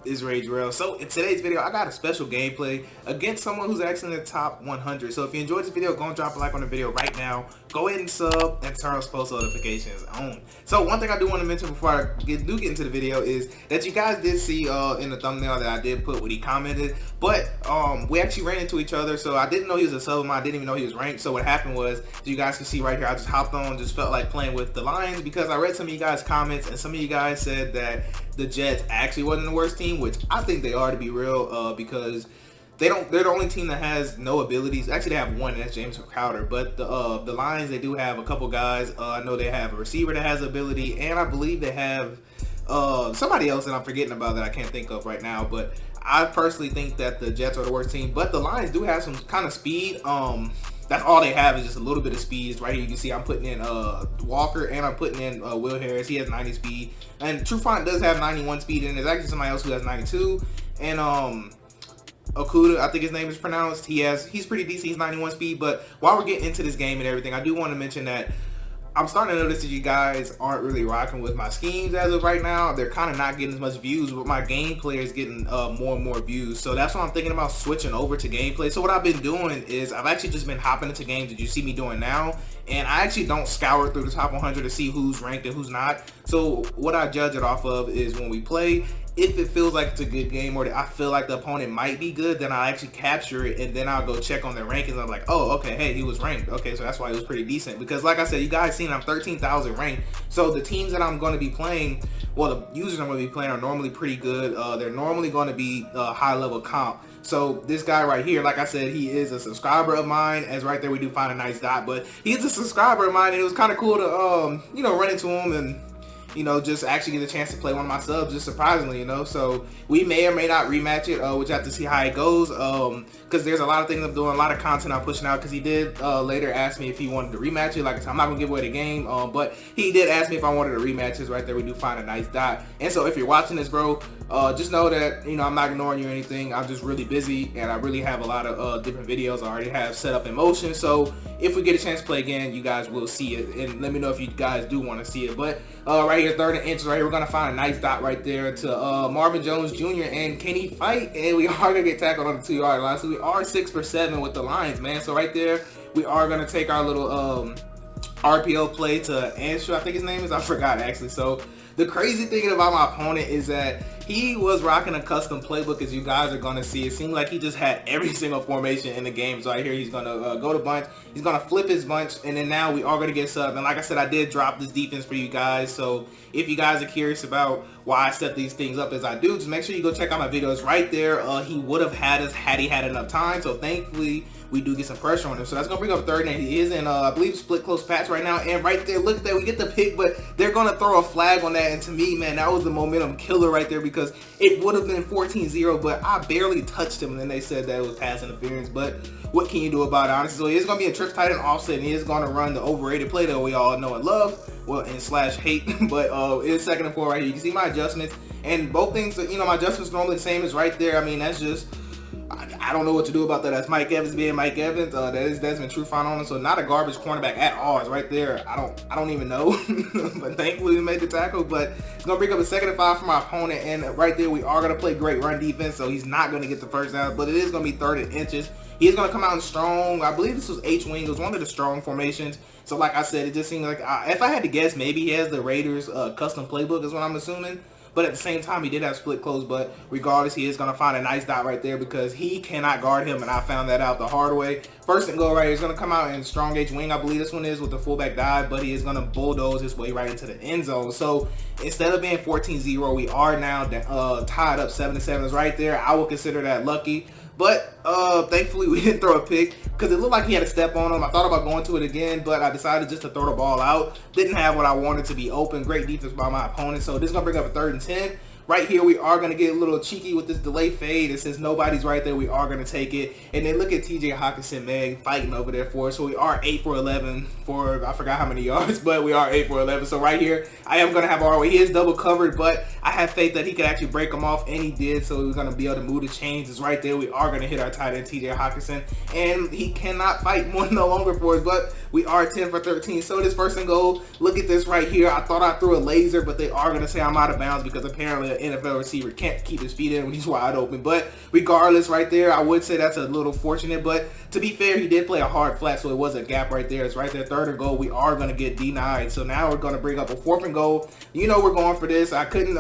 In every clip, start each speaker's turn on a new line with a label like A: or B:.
A: Is Rage Rail. So in today's video, I got a special gameplay against someone who's actually in the top 100. So if you enjoyed this video, go and drop a like on the video right now. Go ahead and sub and turn those post notifications on. So one thing I do want to mention before I get into the video is that you guys did see in the thumbnail that I did put what he commented, but we actually ran into each other. So I didn't know he was a sub of mine. I didn't even know he was ranked. So what happened was, as you guys can see right here, I just hopped on, just felt like playing with the Lions because I read some of you guys' comments and some of you guys said that the Jets actually wasn't the worst team, which I think they are, to be real, because they're the only team that has no abilities. Actually, they have one, and that's James Crowder. But the Lions, they do have a couple guys. I know they have a receiver that has ability, and I believe they have somebody else that I'm forgetting about that I can't think of right now. But I personally think that the Jets are the worst team. But the Lions do have some kind of speed. That's all they have is just a little bit of speed. It's right here. You can see I'm putting in Walker and I'm putting in Will Harris. He has 90 speed. And Trufant does have 91 speed. And there's actually somebody else who has 92. And Okuda, I think his name is pronounced. He's pretty decent. He's 91 speed. But while we're getting into this game and everything, I do want to mention that I'm starting to notice that you guys aren't really rocking with my schemes as of right now. They're kind of not getting as much views, but my gameplay is getting more and more views. So that's why I'm thinking about switching over to gameplay. So what I've been doing is I've actually just been hopping into games that you see me doing now. And I actually don't scour through the top 100 to see who's ranked and who's not. So what I judge it off of is when we play, if it feels like it's a good game or I feel like the opponent might be good, then I'll actually capture it and then I'll go check on their rankings. I'm like, oh, okay, hey, he was ranked. Okay, so that's why he was pretty decent. Because like I said, you guys seen I'm 13,000 ranked. So the teams that I'm going to be playing, well, the users I'm going to be playing are normally pretty good. They're normally going to be high level comp. So this guy right here, like I said, he is a subscriber of mine. As right there, we do find a nice dot, but he's a subscriber of mine, and it was kind of cool to, you know, run into him and, you know, just actually get a chance to play one of my subs, just surprisingly, you know. So we may or may not rematch it. We just have to see how it goes, because there's a lot of things I'm doing, a lot of content I'm pushing out, because he did later ask me if he wanted to rematch it. Like I said, I'm not going to give away the game, but he did ask me if I wanted to rematch it. Right there, we do find a nice dot. And so if you're watching this, bro, just know that, you know, I'm not ignoring you or anything. I'm just really busy, and I really have a lot of different videos I already have set up in motion. So if we get a chance to play again, you guys will see it, and let me know if you guys do want to see it. But right here, 3rd and inches right here, we're gonna find a nice dot right there to Marvin Jones Jr. And can he fight? And we are gonna get tackled on the 2-yard line. So we are 6 for 7 with the Lions, man. So right there, we are gonna take our little RPO play to Anshu, I think his name is. I forgot actually. So the crazy thing about my opponent is that he was rocking a custom playbook, as you guys are going to see. It seemed like he just had every single formation in the game. So right here, he's going to go to bunch. He's going to flip his bunch, and then now we are going to get sub. And like I said, I did drop this defense for you guys. So if you guys are curious about why I set these things up as I do, just make sure you go check out my videos right there. He would have had us had he had enough time. So thankfully, we do get some pressure on him. So that's going to bring up 3rd, and he is in, I believe, split close patch right now. And right there, look at that, we get the pick, but they're going to throw a flag on that. And to me, man, that was the momentum killer right there, because it would have been 14-0, but I barely touched him. And then they said that it was pass interference. But what can you do about it, honestly? So he is going to be a trips tight end offset, and he is going to run the overrated play that we all know and love. Well, and slash hate, but it is 2nd and 4 right here. You can see my adjustments, and both things, you know, my adjustments normally the same as right there. I mean, that's just, I don't know what to do about that. That's Mike Evans being Mike Evans. That is Desmond Trufant on him. So not a garbage cornerback at all. It's right there. I don't even know. But thankfully we made the tackle. But it's gonna bring up a 2nd and 5 for my opponent. And right there we are gonna play great run defense. So he's not gonna get the first down. But it is gonna be 3rd and inches. He is gonna come out in strong. I believe this was H-wing. It was one of the strong formations. So like I said, it just seemed like if I had to guess, maybe he has the Raiders custom playbook is what I'm assuming. But at the same time, he did have split close. But regardless, he is going to find a nice dot right there because he cannot guard him. And I found that out the hard way. 1st and goal right here. He's going to come out in strong H wing. I believe this one is with the fullback dive. But he is going to bulldoze his way right into the end zone. So instead of being 14-0, we are now tied up 7-7 is right there. I will consider that lucky. But thankfully we didn't throw a pick because it looked like he had a step on him. I thought about going to it again, but I decided just to throw the ball out. Didn't have what I wanted to be open. Great defense by my opponent. So this is going to bring up a 3rd and 10. Right here, we are going to get a little cheeky with this delay fade. And since nobody's right there, we are going to take it. And then look at TJ Hawkinson, man, fighting over there for us. So we are 8 for 11 for, I forgot how many yards, but we are 8 for 11. So right here, I am going to have our way. He is double covered, but I have faith that he could actually break him off, and he did. So we're going to be able to move the chains. It's right there. We are going to hit our tight end, TJ Hawkinson. And he cannot fight one no longer for us, but we are 10 for 13. So this 1st and goal, look at this right here. I thought I threw a laser, but they are going to say I'm out of bounds because apparently NFL receiver can't keep his feet in when he's wide open. But regardless, right there, I would say that's a little fortunate. But to be fair, he did play a hard flat, so it was a gap right there. It's right there, 3rd and goal. We are going to get denied. So now we're going to bring up a 4th and goal. You know we're going for this. I couldn't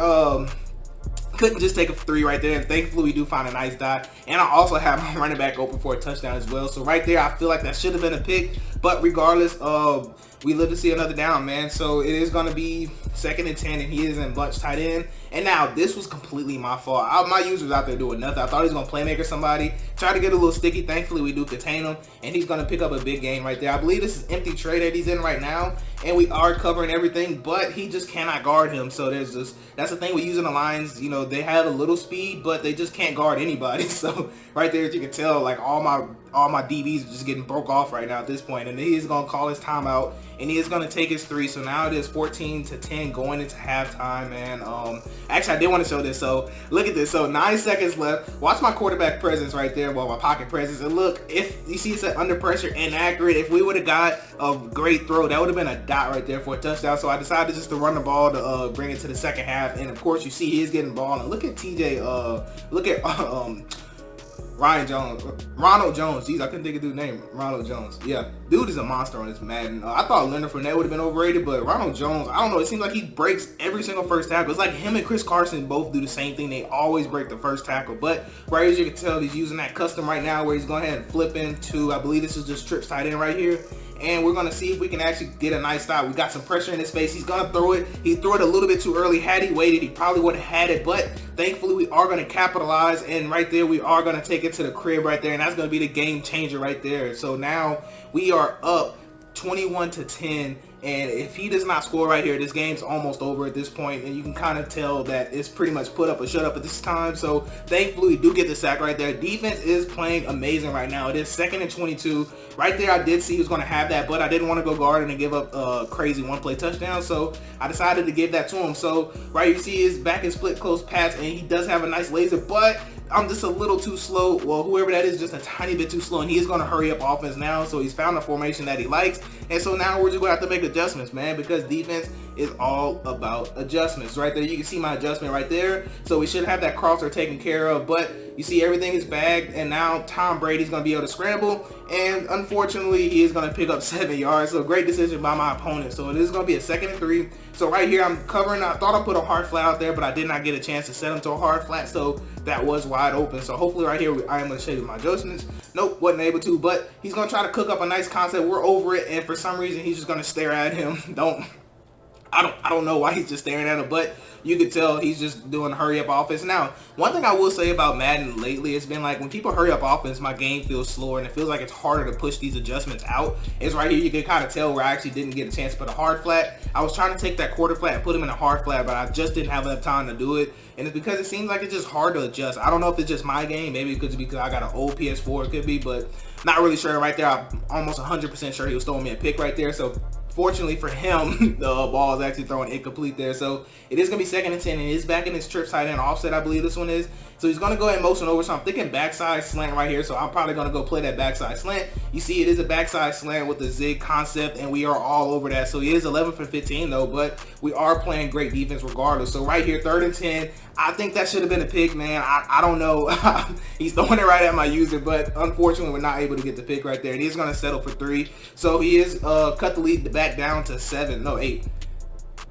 A: just take a 3 right there, and thankfully we do find a nice dot. And I also have my running back open for a touchdown as well. So right there, I feel like that should have been a pick, but regardless, we live to see another down, man. So it is going to be 2nd and 10, and he is in bunch tight end. And now this was completely my fault. My user's out there doing nothing. I thought he was going to playmaker somebody, try to get a little sticky. Thankfully we do contain him, and he's going to pick up a big game right there. I believe this is empty Trey that he's in right now, and we are covering everything, but he just cannot guard him. So that's the thing with using the lines. You know, they have a little speed, but they just can't guard anybody. So right there, as you can tell, like all my DBs are just getting broke off right now at this point, and he is going to call his timeout, and he is going to take his 3. So now it is 14-10 going into halftime, man. Actually, I did want to show this. So look at this. So 9 seconds left. Watch my quarterback presence right there. Well, my pocket presence. And look, if you see it's under pressure, inaccurate. If we would have got a great throw, that would have been a dot right there for a touchdown. So I decided just to run the ball to bring it to the second half. And of course, you see he is getting the ball. And look at TJ. Look at Ronald Jones. Jeez, I couldn't think of dude's name. Ronald Jones. Yeah, dude is a monster on this Madden. I thought Leonard Fournette would have been overrated, but Ronald Jones, I don't know. It seems like he breaks every single first tackle. It's like him and Chris Carson both do the same thing. They always break the first tackle. But right as you can tell, he's using that custom right now where he's going ahead and flip into, I believe this is just trips tight end right here. And we're going to see if we can actually get a nice stop. We got some pressure in his face. He's going to throw it. He threw it a little bit too early. Had he waited, he probably would have had it. But thankfully, we are going to capitalize. And right there, we are going to take it to the crib right there. And that's going to be the game changer right there. So now we are up 21-10. And if he does not score right here, this game's almost over at this point. And you can kind of tell that it's pretty much put up or shut up at this time. So thankfully, we do get the sack right there. Defense is playing amazing right now. It is 2nd and 22. Right there, I did see he was going to have that, but I didn't want to go guarding and give up a crazy one-play touchdown. So I decided to give that to him. So right, you see his back is split close pass, and he does have a nice laser, but I'm just a little too slow. Well, whoever that is, just a tiny bit too slow, and he is going to hurry up offense now. So he's found a formation that he likes, and so now we're just going to have to make adjustments, man, because defense is all about adjustments. Right there, you can see my adjustment right there. So we should have that crosser taken care of, but you see everything is bagged, and now Tom Brady's going to be able to scramble, and unfortunately, he is going to pick up 7 yards. So great decision by my opponent. So it is going to be a 2nd and 3. So right here, I'm covering. I thought I put a hard flat out there, but I did not get a chance to set him to a hard flat, so that was wide open. So hopefully right here, I am going to show you my adjustments. Nope, wasn't able to, but he's going to try to cook up a nice concept. We're over it, and for some reason, he's just going to stare at him. I don't know why he's just staring at him, but you could tell he's just doing hurry up offense. Now, one thing I will say about Madden lately, it's been like when people hurry up offense, my game feels slower and it feels like it's harder to push these adjustments out. It's right here, you can kind of tell where I actually didn't get a chance to put a hard flat. I was trying to take that quarter flat and put him in a hard flat, but I just didn't have enough time to do it. And it's because it seems like it's just hard to adjust. I don't know if it's just my game. Maybe it could be because I got an old PS4. It could be, but not really sure right there. I'm almost 100% sure he was throwing me a pick right there. So fortunately for him, the ball is actually throwing incomplete there. So it is going to be 2nd and 10, and he's back in his trip tight end offset, I believe this one is. So he's going to go ahead and motion over. So I'm thinking backside slant right here. So I'm probably going to go play that backside slant. You see it is a backside slant with the zig concept, and we are all over that. So he is 11 for 15 though, but we are playing great defense regardless. So right here, 3rd and 10. I think that should have been a pick, man. I don't know. He's throwing it right at my user, but unfortunately, we're not able to get the pick right there. And he's going to settle for 3. So he is cut the lead back down to 7. No, 8.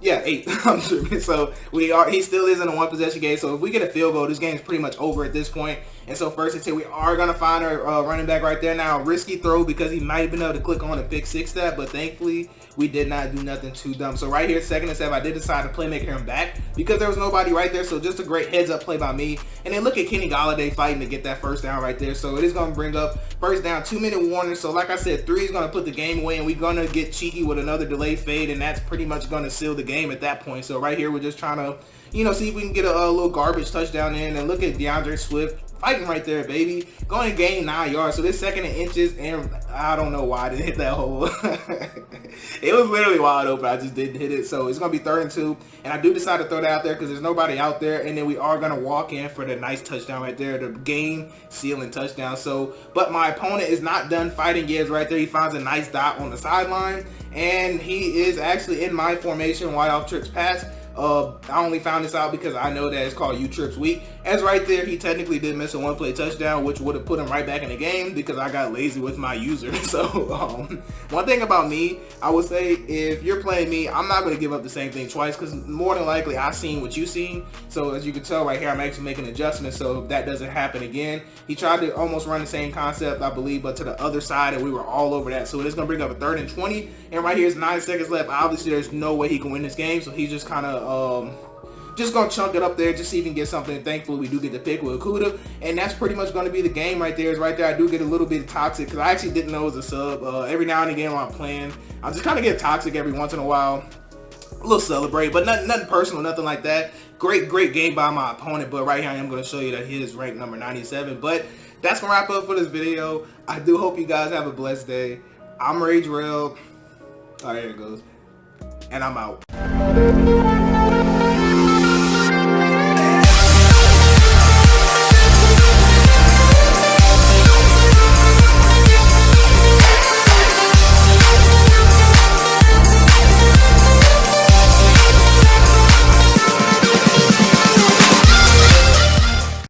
A: Yeah, 8. I'm sure. So he still is in a 1 possession game. So if we get a field goal, this game is pretty much over at this point. And so 1st and 10, we are going to find our running back right there. Now, risky throw because he might have been able to click on and pick 6 that, but thankfully, we did not do nothing too dumb. So right here, 2nd and 7, I did decide to playmaker him back because there was nobody right there. So just a great heads up play by me. And then look at Kenny Golladay fighting to get that 1st down right there. So it is going to bring up 1st down, 2-minute warning. So like I said, 3 is going to put the game away, and we're going to get cheeky with another delay fade, and that's pretty much going to seal the game at that point. So right here, we're just trying to, see if we can get a little garbage touchdown in. And look at DeAndre Swift fighting right there, baby. Going to gain 9 yards. So this 2nd and inches, and I don't know why I didn't hit that hole. It was literally wide open. I just didn't hit it. So it's going to be 3rd and 2. And I do decide to throw that out there because there's nobody out there. And then we are going to walk in for the nice touchdown right there. The game sealing touchdown. So, but my opponent is not done fighting yet. Right there, he finds a nice dot on the sideline. And he is actually in my formation, wide off trips pass. I only found this out because I know that it's called U-Trips week. As right there, he technically did miss a one-play touchdown, which would have put him right back in the game because I got lazy with my user. So one thing about me, I would say, if you're playing me, I'm not going to give up the same thing twice, because more than likely I've seen what you've seen. So as you can tell right here, I'm actually making adjustments so that doesn't happen again. He tried to almost run the same concept, I believe, but to the other side, and we were all over that. So it's going to bring up a 3rd and 20, and right here is 9 seconds left. Obviously there's no way he can win this game, so he's just kind of just gonna chunk it up there, just see if he can get something. Thankfully, we do get the pick with Okuda, and that's pretty much gonna be the game right there. Is right there. I do get a little bit toxic because I actually didn't know it was a sub. Every now and again when I'm playing, I just kind of get toxic every once in a while. A little celebrate, but nothing personal, nothing like that. Great game by my opponent, but right here I am gonna show you that he is ranked number 97. But that's gonna wrap up for this video. I do hope you guys have a blessed day. I'm Rage Rail. Oh, there it goes, and I'm out.